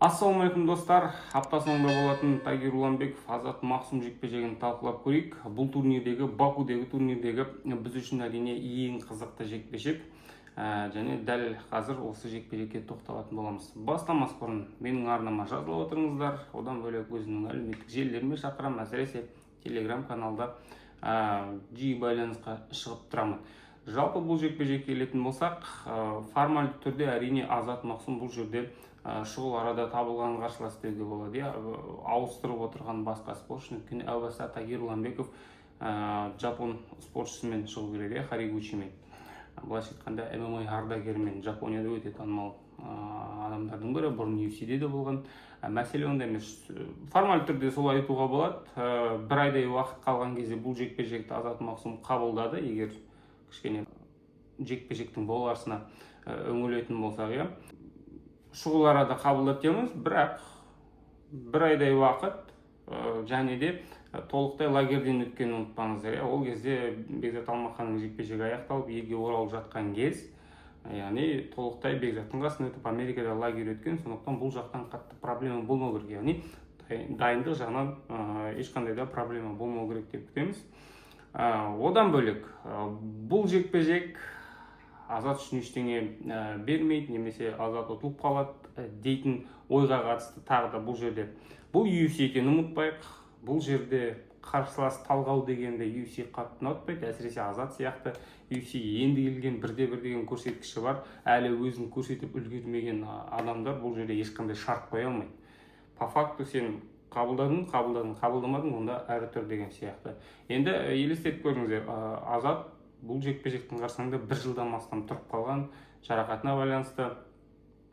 Ассалаумағалейкум достар, апта соңында болатын Тагир Уламбеков, Азат Мақсум жекпе-жегін талқылап көрейік. Бұл турнирдегі, Бакудегі турнирдегі біз үшін әрине ең қызықты жекпе-жек. Және дәл қазір осы жекпе-жекке тоқталатын боламыз. Бастамас бұрын менің арнама жазылып отырыңыздар. Одан бөлек өзімнің әлеуметтік желілеріме шақырамын, әсіресе Telegram каналда жиі байланысқа шығып тұрамын. Жалпы бұл жекпе-жекке келетін болсақ, формальды түрде әрине Азат Мақсум бұл жерде шұғыл арада табылған қарсылас деуге болады. Ауыстырып отырған басқа спортшыны, өйткені әу баста Тагир Уламбеков жапон спортшысымен шығу керек, Харигучимен. Былайша айтқанда MMA ардагерімен, Жапонияда өте танымал адамдардың бірі, бұрын UFC-де де болған. Мәселе онда емес. Формальды түрде солай айтуға болады. Бір айдай уақыт қалған кезде бұл жекпе-жекті Азат Мақсум қабылдады, егер кішкене жекпе-жектің боларсына үңілетін болсақ, шұғыл арада қабылдап дейміз, бірақ бір айдай уақыт және де толықтай лагерден өткенін ұмытпаңыздар. Ол кезде Бекзат Алмаханның жекпе-жегі аяқталып, елге оралып жатқан кез, яғни толықтай Бекзаттың қасынан өтіп Америкада лагер өткен, сондықтан бұл жақтан қатты проблема болмау керек, яғни дайындық жағынан ешқандай да проблема болмау керек деп күтеміз. Одан бөлек бұл жекпе-жек Азат үшін ештеңе бермейді, немесе Азат ұтылып қалады дейтін ойға қатысты тағы да бұл жерде. Бұл UFC екенін ұмытпайық. Бұл жерде қарсылас талғау дегенде UFC қатты ұнатпайды, әсіресе Азат сияқты UFC енді келген бірде-бір деген көрсеткіші бар. Әлі өзін көрсетіп үлгермеген адамдар бұл жерде ешқандай шарт қоя алмайды. По факту сен қабылдамадың, онда әрі тұр деген сияқты. Енді елестетіп көріңіздер, Азат бұл жекпе-жектің қарсаңында бір жылдан астам тұрып қалған, жарақатына байланысты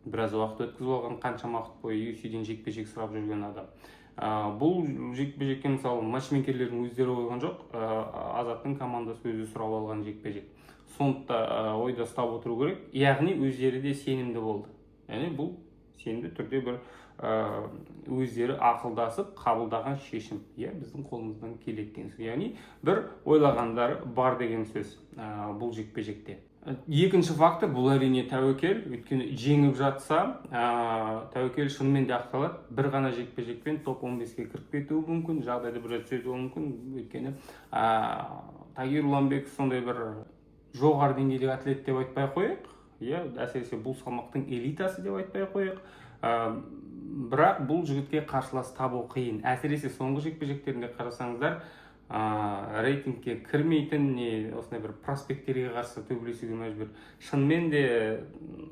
біраз уақыт өткізіп алған, қаншама уақыт бойы UFC-ден жекпе-жек сұрап жүрген адам. Бұл жекпе-жекке мысалы матчмейкерлердің өздері қойған жоқ, Азаттың командасы өзі сұрап алған жекпе-жек. Сондықтан ойда ұстап отыру керек, яғни өздері де сенімді болды. Яғни бұл сенімді түрде бір өздері ақылдасып қабылдаған шешім, біздің қолымыздан келеді деген сөз. Яғни бір ойлағандар бар деген сөз бұл жекпе-жекте. Екінші фактор бұл әрине тәуекел, өйткені жеңіп жатса тәуекел шынымен де ақталады. Бір ғана жекпе-жекпен топ 15-ке кіріп кетуі мүмкін, жағдайды біраз түзетуі мүмкін, өйткені Тагир Уламбеков сондай бір жоғары деңгейдегі атлет деп айтпай қояйық, әсіресе бұл салмақтың элитасы деп айтпай қояйық. Бірақ бұл жігітке қарсылас табу қиын. Әсіресе соңғы жекпе-жектерінде қарасаңыздар, рейтингке кірмейтін, осындай бір проспекттерге қарсы төбелесуге мәжбүр. Шынымен де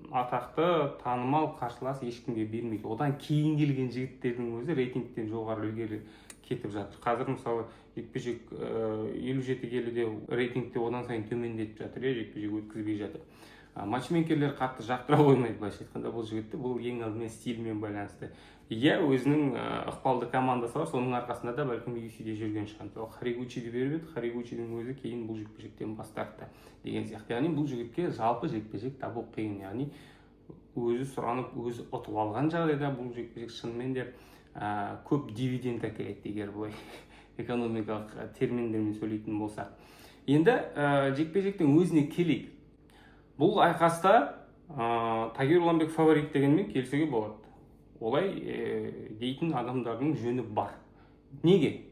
атақты, танымал қарсылас ешкімге бермейді. Одан кейін келген жігіттердің өзі рейтингтен жоғары ілгері кетіп жатыр. Қазір мысалы жекпе-жек 57 келіде рейтингте одан сайын төмендетіп жатыр, жекпе-жек өткізбей жатыр. Матчмейкерлер қатты жақтыра қоймайды, былайша айтқанда бұл жігітті. Бұл ең алдымен стилімен байланысты. Өзінің ықпалды командасы бар, соның арқасында да бәлкім UFC-де жүрген шығар. Харигучиді беріп еді, Харигучидің өзі кейін бұл жекпе-жектен бас тартты деген сияқты. Яғни бұл жігітке жалпы жекпе-жек табу қиын. Яғни өзі сұранып, өзі ұтып алған жағдайда бұл жекпе-жек шынымен де көп дивиденд әкеледі, егер бұлай экономикалық терминдермен сөйлейтін болсақ. Енді жекпе-жектің өзіне келейік. Бұл айқаста Тагир Уламбеков фаворит дегенмен келсеге болады. Олай дейтін адамдардың жөні бар. Неге?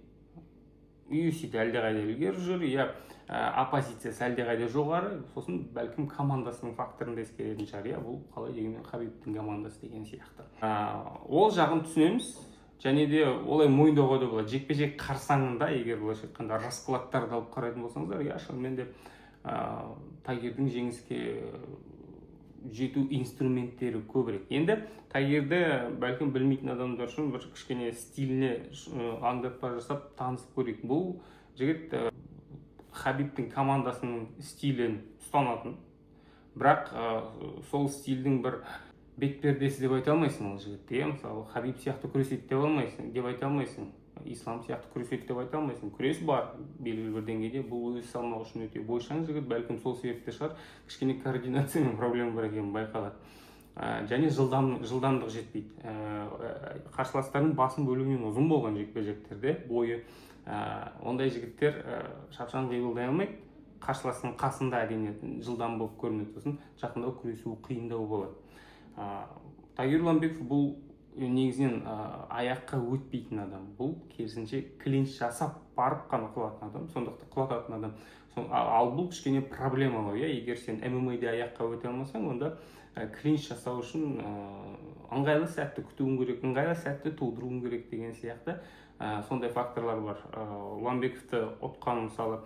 UFC-де әлдеқайда ілгері жүр, оппозициясы әлдеқайда жоғары, сосын бәлкім командасының факторында ескеретін шығар, бұл қалай дегенмен Хабибтің командасы деген сияқты. Ол жағын түсінеміз, және де олай мойындауға да болады. Жекпе-жек қарсаңында, егер былайша айтқанда раскладтарды алып қарайтын болсаңыздар, шынымен де Тагирдің жеңіске жету инструменттері көбірек. Енді Тагирді бәлкім білмейтін адамдар үшін бір кішкене стиліне аңдатпа жасап танысып көрейік. Бұл жігіт Хабибтің командасының стилін ұстанатын, бірақ сол стилдің бір бетпердесі деп айта алмайсың ол жігітті. Мысалы Хабиб сияқты күреседі деп айта алмайсың. Ислам сияқты күреседі деп айта алмайсың. Күрес бар белгілі бір деңгейде. Бұл өз салмағы үшін өте бойшаң жігіт, бәлкім сол себепті шығар, кішкене координациямен проблема бар екені байқалады. Және жылдамдық жетпейді. Қарсыластардың басым бөлігінен ұзын болған жекпе-жектерде бойы. Ондай жігіттер шапшаң қимылдай алмайды. Қарсыластың қасында әрине жылдам болып көрінеді, сосын жақындау күресуі қиындау болады. Тагир Уламбеков бұл негізінен аяққа өтпейтін адам. Бұл керісінше клинч жасап барып қана құлатын адам, сондықтан құлататын адам. Ал бұл кішкене проблемалы, егер сен ММА-де аяққа өте алмасаң, онда клинч жасау үшін ыңғайлы сәтті күтуің керек, ыңғайлы сәтті тудыруың керек деген сияқты сондай факторлар бар. Ұланбековті ұтқан мысалы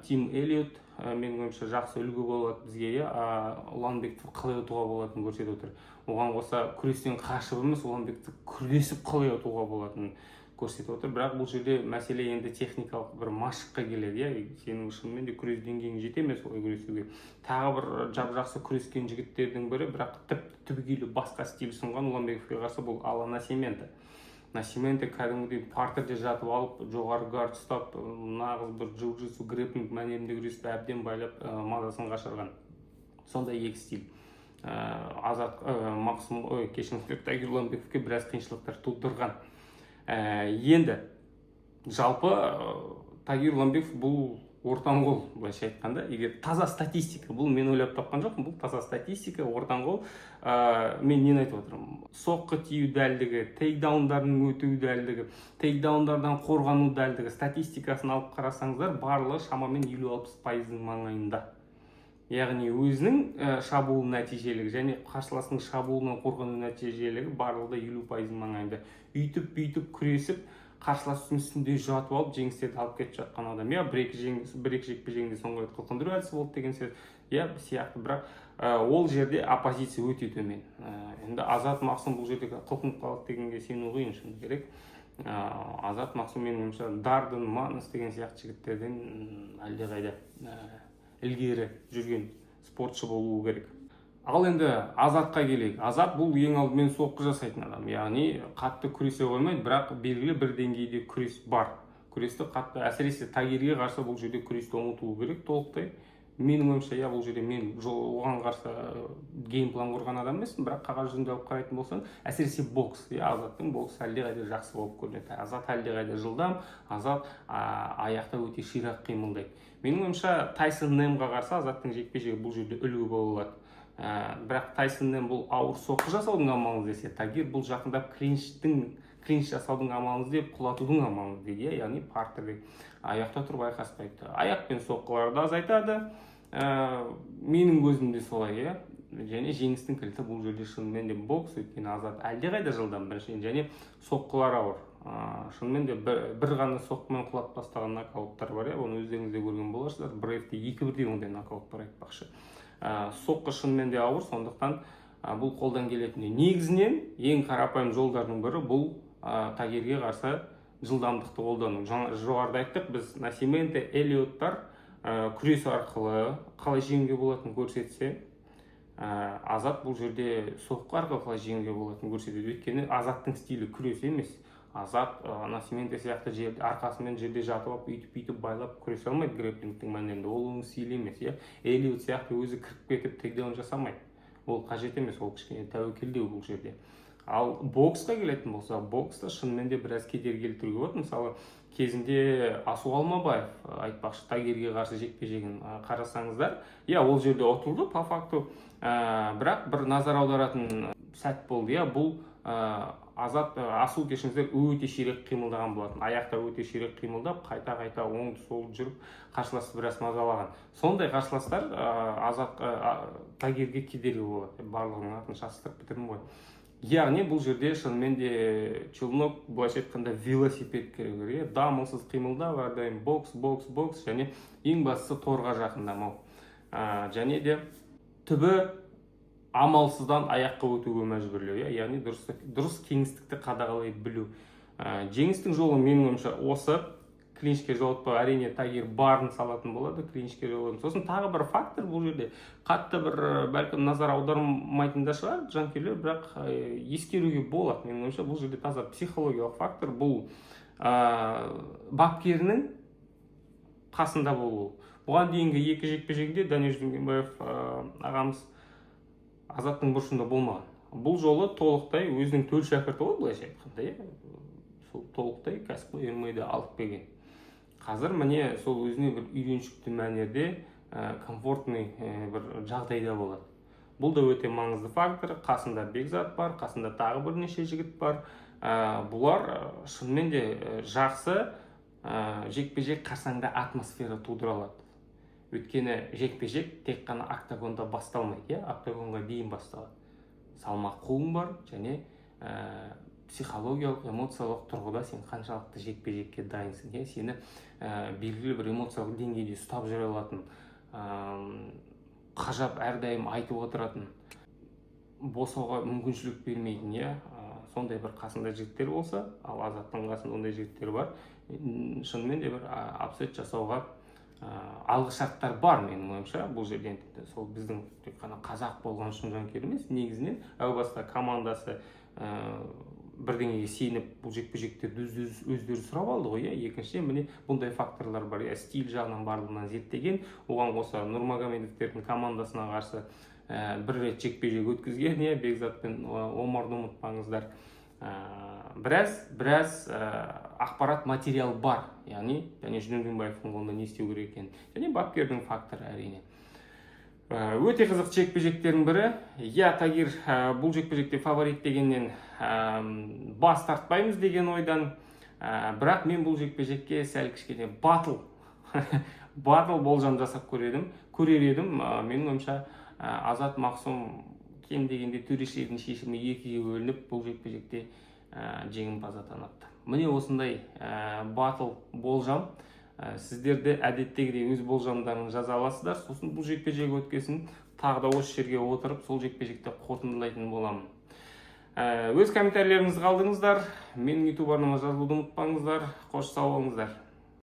Тим Эллиот менің ойымша жақсы үлгі болады бізге. Ұланбековті қалай ұтуға болатынын көрсетіп отыр. Оған қоса күрестен қашып емес, Ұланбековті күресіп қалай ұтуға болатынын көрсетіп отыр. Бірақ бұл жерде мәселе енді техникалық бір машыққа келеді. Сенің шынымен де күрес деңгейің жете ме солай күресуге. Тағы бір жақсы күрескен жігіттердің бірі, бірақ түбегейлі басқа стиль ұсынған Ұланбековке қарсы бұл Алан Насименто. Насименто кәдімгідей партерде жатып алып, жоғары гард ұстап, нағыз бір джиу-джитсу грэпплинг мәнерінде күресті әбден байлап мазасын қашырған. Сондай екі стиль. Тагир Ұланбековке біраз қиыншылықтар тудырған. Енді жалпы Тагир Ұланбеков бұл ортан қол, былайша айтқанда, егер таза статистика, бұл мен ойлап тапқан жоқпын, бұл таза статистика, ортан қол. Мен нені айтып отырмын? Соққы тию дәлдігі, тейкдаундардың өту дәлдігі, тейкдаундардан қорғану дәлдігі, статистикасын алып қарасаңыздар, барлығы шамамен 50-60% маңайында. Яғни өзінің шабуыл нәтижелігі және қарсыласының шабуылынан қорғану нәтижелігі барлығы 50% маңайында. Үйтіп күресіп, қарсыластың үстінде жатып алып, жеңістерді алып кетіп жатқан адам. Бір-екі жекпе-жегінде соңғы рет қылқындыру әдісі болды деген сияқты. Бірақ ол жерде оппозиция өте төмен. Енді Азат Мақсұм бұл жерде қылқынып қалады дегенге сену қиын шыны керек. Азат Мақсұм менің ойымша Дарден, Манас деген сияқты жігіттерден әлдеқайда ілгері жүрген спортшы болуы керек. Ал енді Азатқа келейік. Азат бұл ең алдымен соққы жасайтын адам. Яғни қатты күресе қоймайды, бірақ белгілі бір деңгейде күрес бар. Күресті қатты, әсіресе Тагирге қарсы бұл жерде күресті ұмытуы керек толықтай. Менің ойымша, бұл жерде мен оған қарсы геймплан құрған адам емеспін, бірақ қағаз жүзінде алып қарайтын болсаң, әсіресе бокс, Азаттың боксы әлдеқайда жақсы болып көрінеді. Азат әлдеқайда жылдам, Азат аяқта өте ширақ қимылдайды. Менің ойымша Тайсон Немға қарсы Азаттың жекпе-жегі бұл жерде үлгі бола алады. Бірақ Тайсон Нем бұл ауыр соққы жасаудың амалын іздесе, Тагир бұл жақындап клинч жасаудың амалын іздеп, құлатудың амалын іздейді, яғни партерде аяқта тұрып айқаспайды. Аяқпен соққыларды азайтады. Менің көзімде солай, және жеңістің кілті бұл жерде шынымен де бокс, өйткені Азат әлдеқайда жылдам біріншіден, және соққылар ауыр. Шынымен де бір ғана соққымен құлап тастаған нокауттар бар, оны өздеріңіз де көрген боларсыздар. Брейвте 2-1 ондай нокаут бар айтпақшы. Соққы шынымен де ауыр, сондықтан бұл қолдан келетін. Негізінен ең қарапайым жолдардың бірі бұл Тагирге қарсы жылдамдықты қолдану. Жоғарыда айттық, біз Насименто, Эллиоттар күрес арқылы қалай жеңуге болатынын көрсетсе, Азат бұл жерде соққы арқылы қалай жеңуге болатынын көрсетеді. Өйткені Азаттың стилі күрес емес. Азат Насименто сияқты арқасымен жерде жатып алып, үйтіп байлап күресе алмайды грэпплингтің мәнерінде. Ол оның стилі емес. Эллиот сияқты өзі кіріп кетіп тейкдаун жасамайды. Ол қажет емес, ол кішкене тәуекелдеу бұл жерде. Ал боксқа келетін болса, бокста шынымен де біраз кедергі келтіруге болады. Мысалы, кезінде Асу Алмабаев айтпақшы Тагирге қарсы жекпе-жегін қарасаңыздар, ол жерде ұтылды по факту, бірақ бір назар аударатын сәт болды. Бұл Азат Асу кешіңіздер өте ширек қимылдаған болатын. Аяқта өте ширек қимылдап, қайта оң-сол жүріп, қарсыласты біраз мазалаған. Сондай қарсыластар Азат Тагирге кедергі болады. Барлығының атын шастырып бітірдім ғой. Яғни бұл жерде шынымен де челнок, былайша айтқанда велосипед керек. Дамылсыз қимылдап, әрдайым бокс, және ең бастысы торға жақындамау. Және де түбі амалсыздан аяққа өтуге мәжбүрлеу, яғни дұрыс кеңістікті қадағалай білу. Жеңістің жолы менің ойымша осы. Клинчке жолатпау, әрине Тагир барын салатын болады, клинчке жолатын. Сосын тағы бір фактор бұл жерде қатты бір бәлкім назар аудармайтын да шығар жанкүйерлер, бірақ ескеруге болады. Менің ойымша бұл жерде таза психологиялық фактор. Бұл бапкерінің қасында болу. Бұған дейінгі екі жекпе-жегінде Данияр Дүнгенбаев ағамыз Азаттың бұрышында болмаған. Бұл жолы толықтай өзінің төл шәкірті ғой, былайша айтқанда, сол толықтай кәсіпқой ММА-ды алып келген. Қазір міне сол өзіне бір үйреншікті мәнерде комфортный бір жағдайда болады. Бұл да өте маңызды фактор. Қасында Бекзат бар, қасында тағы бірнеше жігіт бар. Бұлар шынымен де жақсы жекпе-жек қарсаңда атмосфера тудыра алады. Өйткені жекпе-жек тек қана октагонда басталмайды, октагонға дейін басталады. Салмақ қуың бар және психологиялық, эмоциялық тұрғыда сен қаншалықты жекпе-жекке дайынсың, сені белгілі бір эмоциялық деңгейде ұстап жүре алатын, қажап әрдайым айтып отыратын, босауға мүмкіншілік бермейтін, сондай бір қасында жігіттер болса, ал Азаттың қасында ондай жігіттер бар, шынымен де бір апсет жасауға алғышарттар бар менің ойымша. Бұл жерден сол біздің тек қана қазақ болған үшін жанкүйер емес, негізінен әу баста командасы бірдеңеге сеніп бұл жекпе-жектерді өздері сұрап алды ғой. Екіншіден міне бұндай факторлар бар. Стиль жағынан барлығынан зерттеген, оған қоса Нурмагомедовтердің командасына қарсы бір рет жекпе-жек өткізген, Бекзат пен Омарды ұмытпаңыздар. Біраз ақпарат материал бар, яғни Жүнөлденбаевтың қолында не істеу керек екенін, және бапкердің факторы әрине. Өте қызық жекпе-жектердің бірі. Тагир бұл жекпе-жекте фаворит дегеннен бас тартпаймыз деген ойдан, бірақ мен бұл жекпе-жекке сәл кішкене батыл болжам жасап көрер едім. Менің ойымша Азат Мақсұм кем дегенде төрешілердің шешімі 2-ге бөлініп бұл жекпе-жекте жеңімпаз атанады. Міне осындай батыл болжам. Сіздерді әдеттегідей өз болжамдарын жаза аласыздар. Сосын бұл жекпе-жек өткесін тағы да осы жерге отырып сол жекпе-жекті қорытындылайтын боламын. Өз комментарийлеріңізді қалдырыңыздар. Менің YouTube арнама жазылуды ұмытпаңыздар. Қош сау болыңыздар.